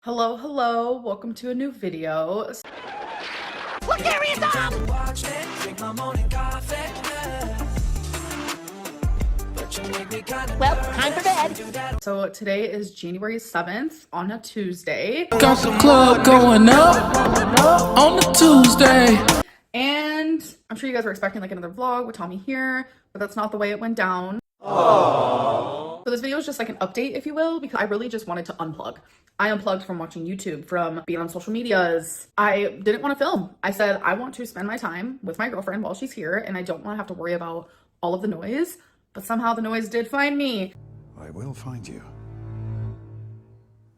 Hello, hello, welcome to a new video. Look, there he is! Well, time for bed. So today is January 7th on a Tuesday. Got the club going up on a Tuesday. And I'm sure you guys were expecting like another vlog with Tommy here, but that's not the way it went down. Aww. So this video is just like an update, if you will, because I really just wanted to unplug. I unplugged from watching YouTube, from being on social medias. I didn't want to film. I said, I want to spend my time with my girlfriend while she's here, and I don't want to have to worry about all of the noise, but somehow the noise did find me. I will find you.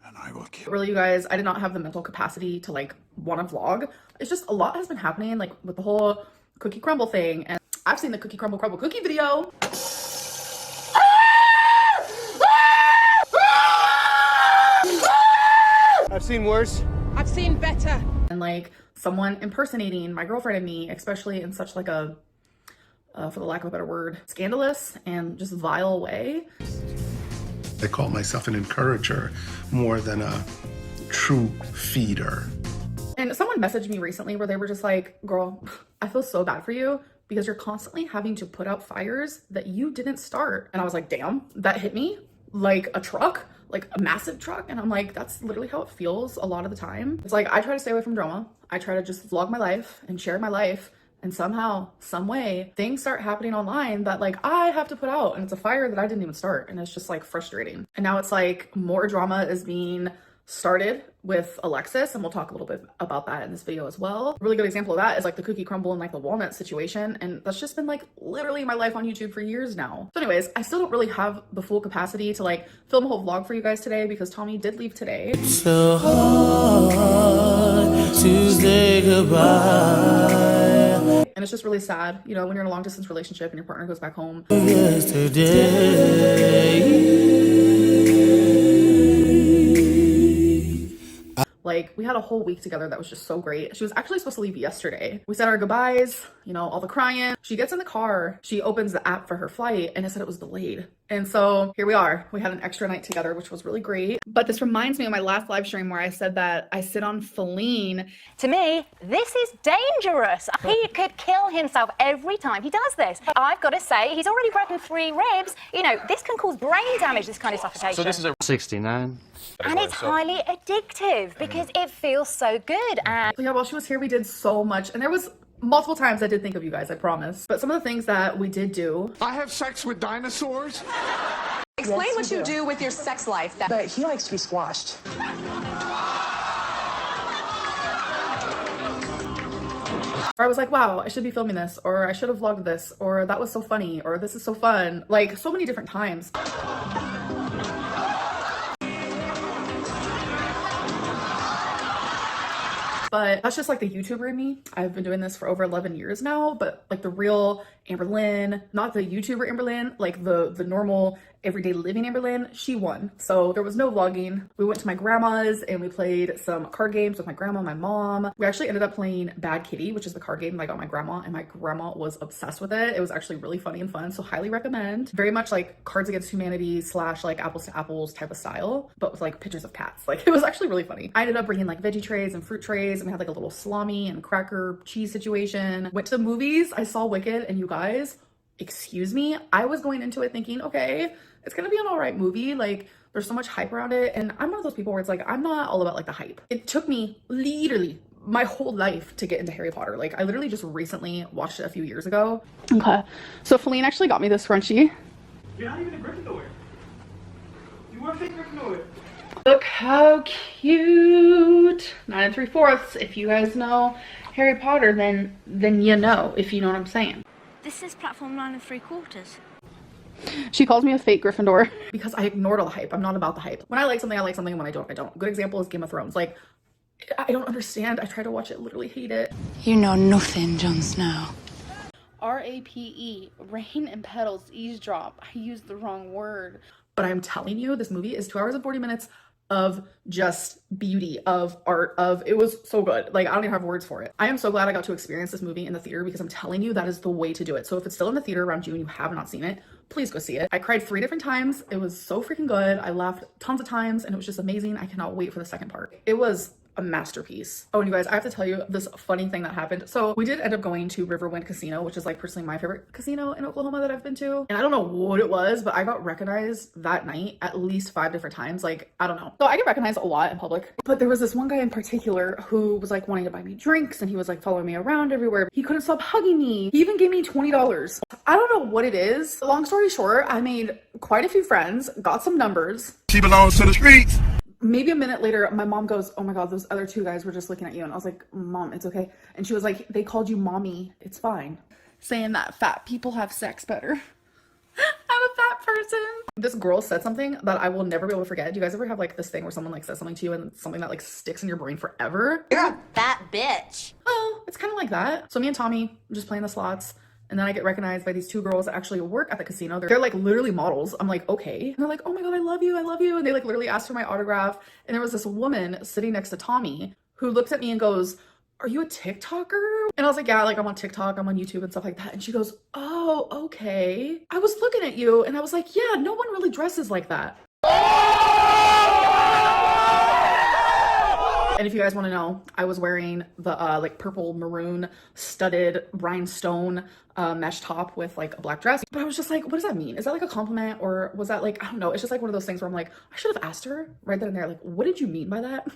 And I will kill. Really, you guys, I did not have the mental capacity to like want to vlog. It's just a lot has been happening, like with the whole cookie crumble thing, and I've seen the cookie crumble cookie video. I've seen worse. I've seen better. And like someone impersonating my girlfriend and me, especially in such like a, for the lack of a better word, scandalous and just vile way. I call myself an encourager more than a true feeder. And someone messaged me recently where they were just like, girl, I feel so bad for you because you're constantly having to put out fires that you didn't start. And I was like, damn, that hit me like a truck. Like a massive truck, and I'm like, that's literally how it feels a lot of the time. It's like I try to stay away from drama. I try to just vlog my life and share my life, and somehow, some way, things start happening online that like I have to put out, and it's a fire that I didn't even start, and it's just like frustrating. And now it's like more drama is being started with Alexis, and we'll talk a little bit about that in this video as well. A really good example of that is like the cookie crumble and like the walnut situation, and that's just been like literally my life on YouTube for years now. So anyways, I still don't really have the full capacity to like film a whole vlog for you guys today because Tommy did leave today. So hard to say goodbye. And it's just really sad, you know, when you're in a long distance relationship and your partner goes back home. Like, we had a whole week together that was just so great. She was actually supposed to leave yesterday. We said our goodbyes, you know, all the crying. She gets in the car, she opens the app for her flight, and it said it was delayed. And so here we are. We had an extra night together, which was really great. But this reminds me of my last live stream where I said that I sit on Feline. To me, this is dangerous. He could kill himself every time he does this. I've got to say, he's already broken 3 ribs. You know, this can cause brain damage, this kind of suffocation. So this is a 69. And it's highly addictive because it feels so good. And So yeah, while she was here, we did so much. And there was multiple times I did think of you guys, I promise. But some of the things that we did do. I have sex with dinosaurs? Explain what you do with your sex life. But he likes to be squashed. Or I was like, wow, I should be filming this, or I should have vlogged this, or that was so funny, or this is so fun. Like so many different times. But that's just like the YouTuber in me. I've been doing this for over 11 years now, but like the real Amberlynn, not the YouTuber Amberlynn, like the normal everyday living Amberlynn, she won. So there was no vlogging. We went to my grandma's and we played some card games with my grandma and my mom. We actually ended up playing Bad Kitty, which is the card game that I got my grandma, and my grandma was obsessed with it. It was actually really funny and fun, so highly recommend. Very much like Cards Against Humanity / like Apples to Apples type of style, but with like pictures of cats. Like it was actually really funny. I ended up bringing like veggie trays and fruit trays, and we had like a little Slommy and cracker cheese situation. Went to the movies. I saw Wicked, and you guys, excuse me, I was going into it thinking, okay, it's gonna be an all right movie. Like there's so much hype around it, and I'm one of those people where it's like I'm not all about like the hype. It took me literally my whole life to get into Harry Potter. Like I literally just recently watched it a few years ago. Okay, so Feline actually got me this scrunchie. You're not even a Gryffindor. You weren't fake Gryffindor. Look how cute. 9 3/4. If you guys know Harry Potter, then you know, if you know what I'm saying. This is platform 9 3/4. She calls me a fake Gryffindor because I ignored all the hype. I'm not about the hype. When I like something, I like something, and when I don't, I don't. Good example is Game of Thrones. Like, I don't understand. I try to watch it, literally hate it. You know nothing, Jon Snow. RAPE, rain and petals, eavesdrop. I used the wrong word. But I'm telling you, this movie is 2 hours and 40 minutes of just beauty, of art, of it was so good. Like I don't even have words for it. I am so glad I got to experience this movie in the theater because I'm telling you that is the way to do it. So if it's still in the theater around you and you have not seen it, please go see it. I cried 3 different times. It was so freaking good. I laughed tons of times and it was just amazing. I cannot wait for the second part. It was a masterpiece. Oh, and you guys, I have to tell you this funny thing that happened. So we did end up going to Riverwind Casino, which is like personally my favorite casino in Oklahoma that I've been to. And I don't know what it was, but I got recognized that night at least 5 different times. Like, I don't know. So I get recognized a lot in public, but there was this one guy in particular who was like wanting to buy me drinks and he was like following me around everywhere. He couldn't stop hugging me. He even gave me $20. I don't know what it is. Long story short, I made quite a few friends, got some numbers. She belongs to the streets. Maybe a minute later, my mom goes, oh my God, those other 2 guys were just looking at you. And I was like, Mom, it's okay. And she was like, they called you mommy. It's fine. Saying that fat people have sex better. I'm a fat person. This girl said something that I will never be able to forget. Do you guys ever have like this thing where someone like says something to you and something that like sticks in your brain forever? You're a fat bitch. Oh, it's kind of like that. So me and Tommy just playing the slots. And then I get recognized by these 2 girls that actually work at the casino. They're like literally models. I'm like, okay. And they're like, oh my God, I love you. I love you. And they like literally asked for my autograph. And there was this woman sitting next to Tommy who looks at me and goes, are you a TikToker? And I was like, yeah, like I'm on TikTok, I'm on YouTube and stuff like that. And she goes, oh, okay. I was looking at you and I was like, yeah, no one really dresses like that. And if you guys want to know, I was wearing the like purple maroon studded rhinestone mesh top with like a black dress. But I was just like, what does that mean? Is that like a compliment or was that like, I don't know. It's just like one of those things where I'm like, I should have asked her right then and there. Like, what did you mean by that?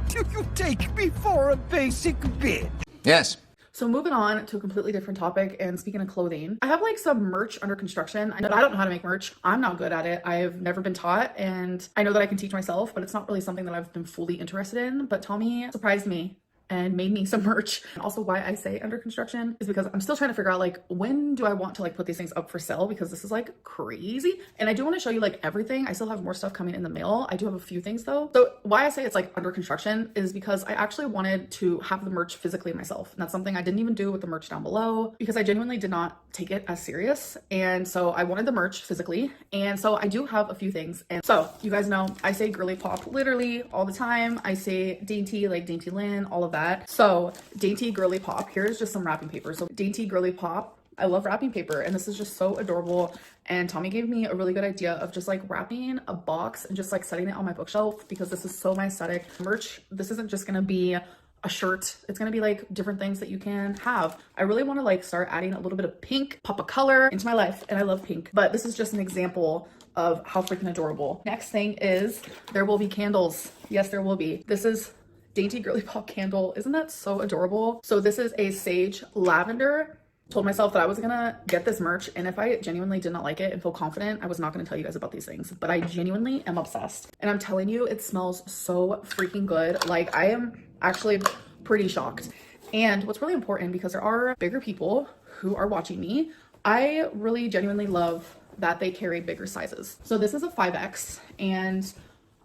Do you take me for a basic bitch? Yes. So moving on to a completely different topic, and speaking of clothing, I have like some merch under construction. I know I don't know how to make merch. I'm not good at it. I've never been taught, and I know that I can teach myself, but it's not really something that I've been fully interested in. But Tommy surprised me and made me some merch. And also why I say under construction is because I'm still trying to figure out like when do I want to like put these things up for sale, because this is like crazy. And I do want to show you like everything. I still have more stuff coming in the mail. I do have a few things though. So why I say it's like under construction is because I actually wanted to have the merch physically myself. And that's something I didn't even do with the merch down below because I genuinely did not take it as serious. And so I wanted the merch physically. And so I do have a few things. And so you guys know I say girly pop literally all the time. I say dainty, like Dainty Lynn, all of that. So dainty girly pop, here's just some wrapping paper. So dainty girly pop, I love wrapping paper and this is just so adorable. And Tommy gave me a really good idea of just like wrapping a box and just like setting it on my bookshelf because this is so my aesthetic. Merch, this isn't just gonna be a shirt, it's gonna be like different things that you can have. I really want to like start adding a little bit of pink, pop of color into my life, and I love pink, but this is just an example of how freaking adorable. Next thing is there will be candles. Yes, there will be. This is dainty girly pop candle. Isn't that so adorable? So this is a sage lavender. Told myself that I was gonna get this merch, and if I genuinely did not like it and feel confident, I was not gonna tell you guys about these things, but I genuinely am obsessed. And I'm telling you, it smells so freaking good. Like I am actually pretty shocked. And what's really important, because there are bigger people who are watching me, I really genuinely love that they carry bigger sizes. So this is a 5X, and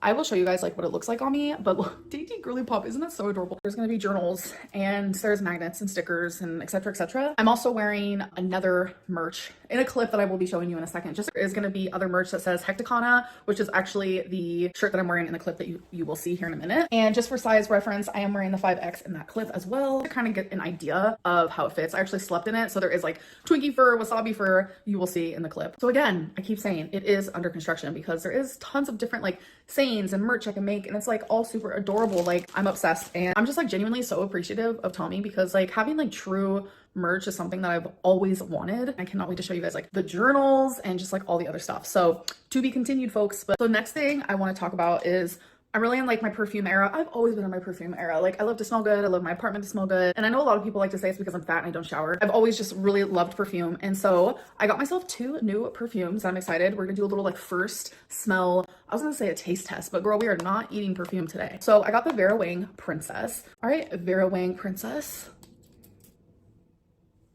I will show you guys like what it looks like on me, but look, dainty girly pop, isn't that so adorable? There's gonna be journals and there's magnets and stickers and etc, etc. I'm also wearing another merch in a clip that I will be showing you in a second. Just there is gonna be other merch that says Hecticana, which is actually the shirt that I'm wearing in the clip that you will see here in a minute. And just for size reference, I am wearing the 5X in that clip as well to kind of get an idea of how it fits. I actually slept in it, so there is like Twinkie fur, wasabi fur, you will see in the clip. So again, I keep saying it is under construction because there is tons of different like sayings and merch I can make, and it's like all super adorable. Like I'm obsessed, and I'm just like genuinely so appreciative of Tommy because like having like true merch is something that I've always wanted. I cannot wait to show you guys like the journals and just like all the other stuff. So to be continued, folks. But so next thing I want to talk about is I'm really in like my perfume era. I've always been in my perfume era. Like I love to smell good. I love my apartment to smell good. And I know a lot of people like to say it's because I'm fat and I don't shower. I've always just really loved perfume. And so I got myself 2 new perfumes. I'm excited. We're gonna do a little like first smell. I was gonna say a taste test, but girl, we are not eating perfume today. So I got the Vera Wang Princess. All right, Vera Wang Princess.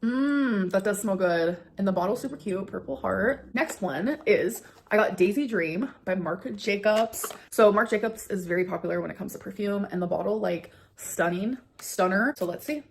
That does smell good. And the bottle's super cute, purple heart. Next one is I got Daisy Dream by Marc Jacobs. So Marc Jacobs is very popular when it comes to perfume, and the bottle like stunner. So let's see.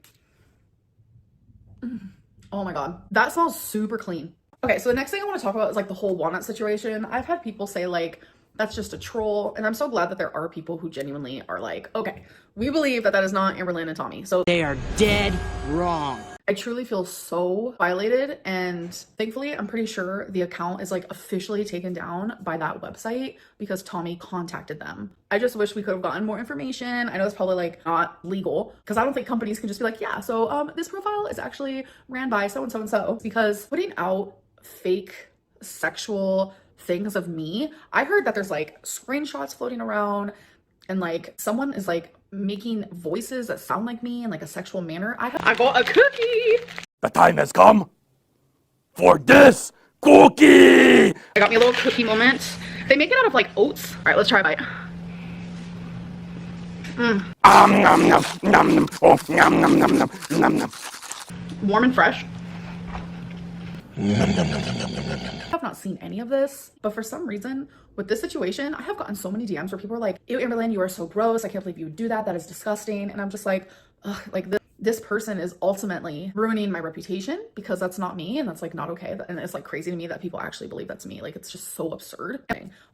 Oh my God, that smells super clean. Okay, so the next thing I want to talk about is like the whole walnut situation. I've had people say like, that's just a troll. And I'm so glad that there are people who genuinely are like, okay, we believe that that is not Amberlynn and Tommy. So They are dead wrong. I truly feel so violated, and thankfully I'm pretty sure the account is like officially taken down by that website because Tommy contacted them. I just wish we could have gotten more information. I know it's probably like not legal because I don't think companies can just be like, yeah, so this profile is actually ran by so and so and so, because putting out fake sexual things of me, I heard that there's like screenshots floating around and like someone is like making voices that sound like me in like a sexual manner. I got a cookie. The time has come for this cookie. I got me a little cookie moment. They make it out of like oats. All right, let's try a bite. Nom, nom, nom, nom. Oh, nom, nom, nom, nom, nom, nom. Warm and fresh. I have not seen any of this, but for some reason with this situation, I have gotten so many DMs where people are like, ew, Amberlynn, you are so gross. I can't believe you would do that. That is disgusting. And I'm just like, ugh, like this person is ultimately ruining my reputation because that's not me. And that's like not okay. And it's like crazy to me that people actually believe that's me. Like, it's just so absurd.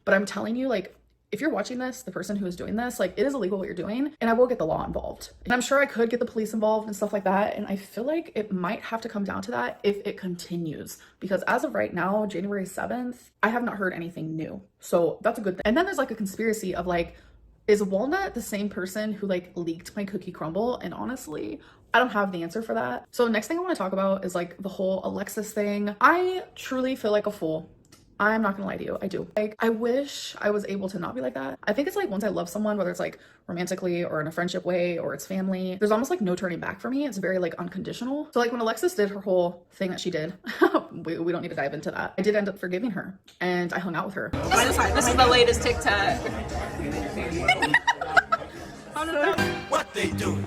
But I'm telling you, like, if you're watching this, the person who is doing this, like, it is illegal what you're doing, and I will get the law involved. And I'm sure I could get the police involved and stuff like that. And I feel like it might have to come down to that if it continues, because as of right now, January 7th, I have not heard anything new. So that's a good thing. And then there's like a conspiracy of like, is Walnut the same person who like leaked my cookie crumble? And honestly, I don't have the answer for that. So next thing I want to talk about is like the whole Alexis thing. I truly feel like a fool. I'm not gonna lie to you, I do. Like, I wish I was able to not be like that. I think it's like once I love someone, whether it's like romantically or in a friendship way or it's family, there's almost like no turning back for me. It's very like unconditional. So like when Alexis did her whole thing that she did, we don't need to dive into that. I did end up forgiving her and I hung out with her. This is the latest TikTok. What they do?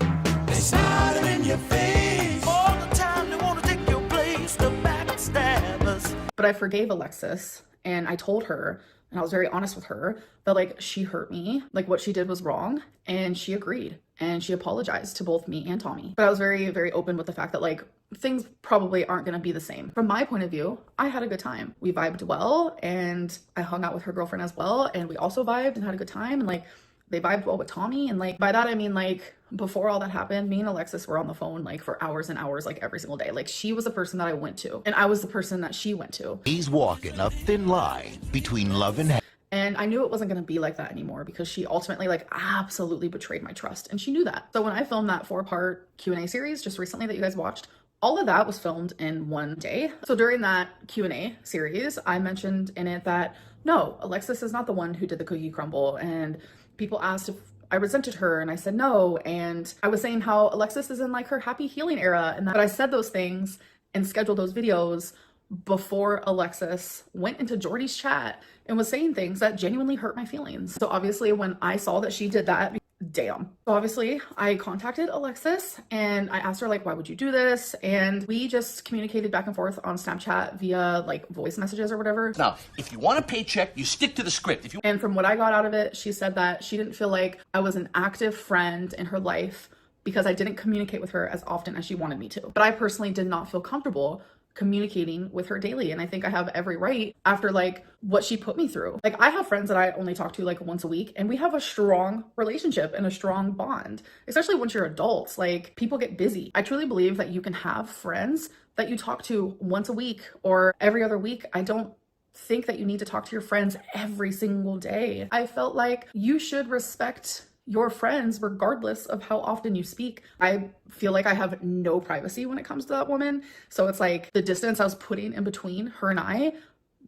They smile in your face all the time. They want to take your place, the backstabbers. But I forgave Alexis and I told her, and I was very honest with her, that like she hurt me, like what she did was wrong, and she agreed and she apologized to both me and Tommy. But I was very, very open with the fact that like things probably aren't going to be the same. From my point of view, I had a good time. We vibed well and I hung out with her girlfriend as well, and we also vibed and had a good time, and like they vibed well with Tommy. And like by that I mean like before all that happened, me and Alexis were on the phone like for hours and hours, like every single day. Like she was the person that I went to and I was the person that she went to. He's walking a thin line between love and hate. And I knew it wasn't going to be like that anymore because she ultimately like absolutely betrayed my trust, and she knew that. So when I filmed that 4-part Q&A series just recently that you guys watched, all of that was filmed in one day. So during that Q&A series, I mentioned in it that no, Alexis is not the one who did the cookie crumble, and people asked if I resented her, and I said no. And I was saying how Alexis is in like her happy healing era, and that I said those things and scheduled those videos before Alexis went into Jordy's chat and was saying things that genuinely hurt my feelings. So obviously when I saw that she did that, damn. So obviously I contacted Alexis and I asked her like, why would you do this? And we just communicated back and forth on Snapchat via like voice messages or whatever. Now, if you want a paycheck, you stick to the script. And from what I got out of it, she said that she didn't feel like I was an active friend in her life because I didn't communicate with her as often as she wanted me to. But I personally did not feel comfortable communicating with her daily, and I think I have every right after like what she put me through. Like I have friends that I only talk to like once a week, and we have a strong relationship and a strong bond, especially once you're adults. Like people get busy. I truly believe that you can have friends that you talk to once a week or every other week. I don't think that you need to talk to your friends every single day. I felt like you should respect your friends regardless of how often you speak. I feel like I have no privacy when it comes to that woman. So it's like the distance I was putting in between her and I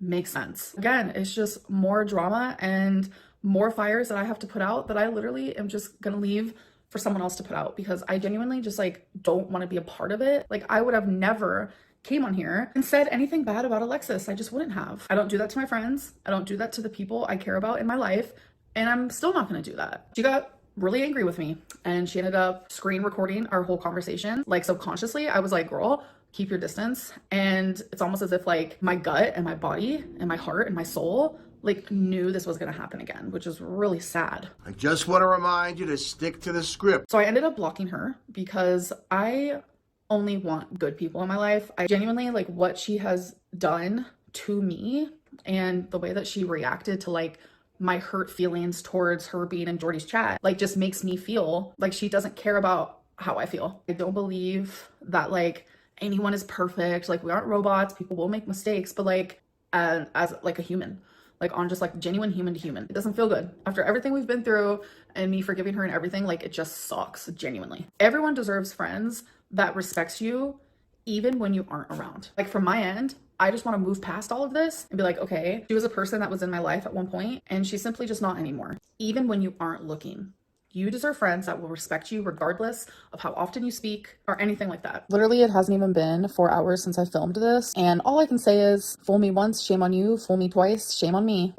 makes sense. Again, it's just more drama and more fires that I have to put out that I literally am just gonna leave for someone else to put out, because I genuinely just like don't want to be a part of it. Like I would have never came on here and said anything bad about Alexis. I just wouldn't have. I don't do that to my friends. I don't do that to the people I care about in my life. And I'm still not going to do that. She got really angry with me and she ended up screen recording our whole conversation. Like subconsciously, I was like, girl, keep your distance. And it's almost as if like my gut and my body and my heart and my soul like knew this was going to happen again, which is really sad. I just want to remind you to stick to the script. So I ended up blocking her because I only want good people in my life. I genuinely like what she has done to me and the way that she reacted to like my hurt feelings towards her being in Jordy's chat, like, just makes me feel like she doesn't care about how I feel. I don't believe that like anyone is perfect. Like, we aren't robots, people will make mistakes, but like as like a human, like on just like genuine human to human, it doesn't feel good after everything we've been through and me forgiving her and everything. Like, it just sucks, genuinely. Everyone deserves friends that respects you even when you aren't around. Like, from my end, I just want to move past all of this and be like, okay, she was a person that was in my life at one point and she's simply just not anymore. Even when you aren't looking, you deserve friends that will respect you regardless of how often you speak or anything like that. Literally, it hasn't even been 4 hours since I filmed this, and all I can say is, fool me once, shame on you. Fool me twice, shame on me.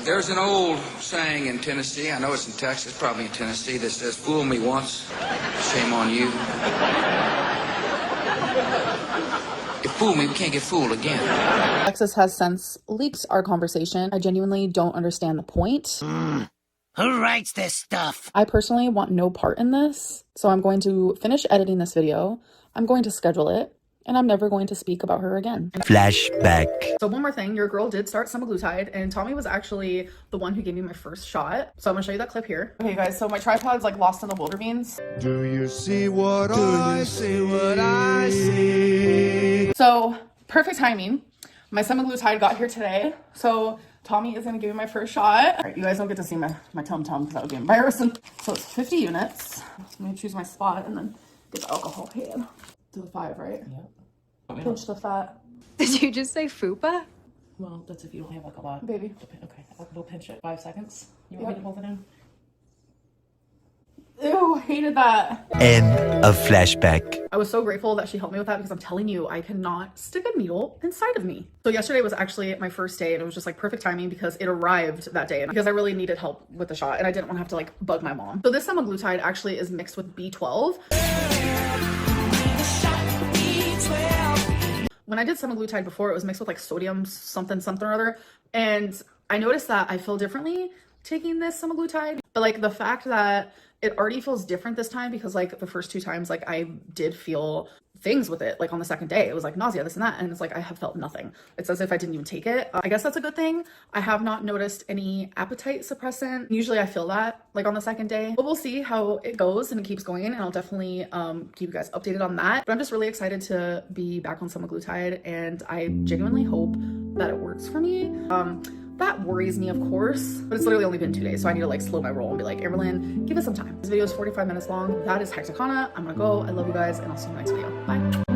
There's an old saying in Tennessee, I know it's in Texas, probably in Tennessee, that says, fool me once, shame on you. If fool me, we can't get fooled again. Alexis has since leaked our conversation. I genuinely don't understand the point. Who writes this stuff? I personally want no part in this, so I'm going to finish editing this video. I'm going to schedule it, and I'm never going to speak about her again. Flashback. So one more thing, your girl did start semaglutide, and Tommy was actually the one who gave me my first shot. So I'm gonna show you that clip here. Okay, guys, so my tripod's like lost in the wilder beans. Do you see what I see? So perfect timing. My semaglutide got here today, so Tommy is gonna give me my first shot. All right, you guys don't get to see my tum-tum because that would be embarrassing. So it's 50 units. I'm gonna choose my spot and then get the alcohol pan. To the 5, right? Yeah. Pinch the fat. Did you just say fupa? Well, that's if you don't have like a lot. Baby. Okay, we'll pinch it. 5 seconds. You want me to hold it in? Ew, hated that. End of flashback. I was so grateful that she helped me with that because I'm telling you, I cannot stick a needle inside of me. So yesterday was actually my first day and it was just like perfect timing because it arrived that day and because I really needed help with the shot and I didn't want to have to like bug my mom. So this semaglutide actually is mixed with B12. When I did semaglutide before, it was mixed with like sodium something or other. And I noticed that I feel differently taking this semaglutide. But like the fact that it already feels different this time because like the first 2 times, like I did feel things with it. Like on the second day, it was like nausea, this and that. And it's like, I have felt nothing. It's as if I didn't even take it. I guess that's a good thing. I have not noticed any appetite suppressant. Usually I feel that like on the second day, but we'll see how it goes and it keeps going. And I'll definitely keep you guys updated on that. But I'm just really excited to be back on semaglutide and I genuinely hope that it works for me. That worries me, of course, but it's literally only been 2 days, so I need to like slow my roll and be like, Amberlynn, give it some time. This video is 45 minutes long. That is Hecticana. I'm gonna go. I love you guys, and I'll see you in the next video. Bye.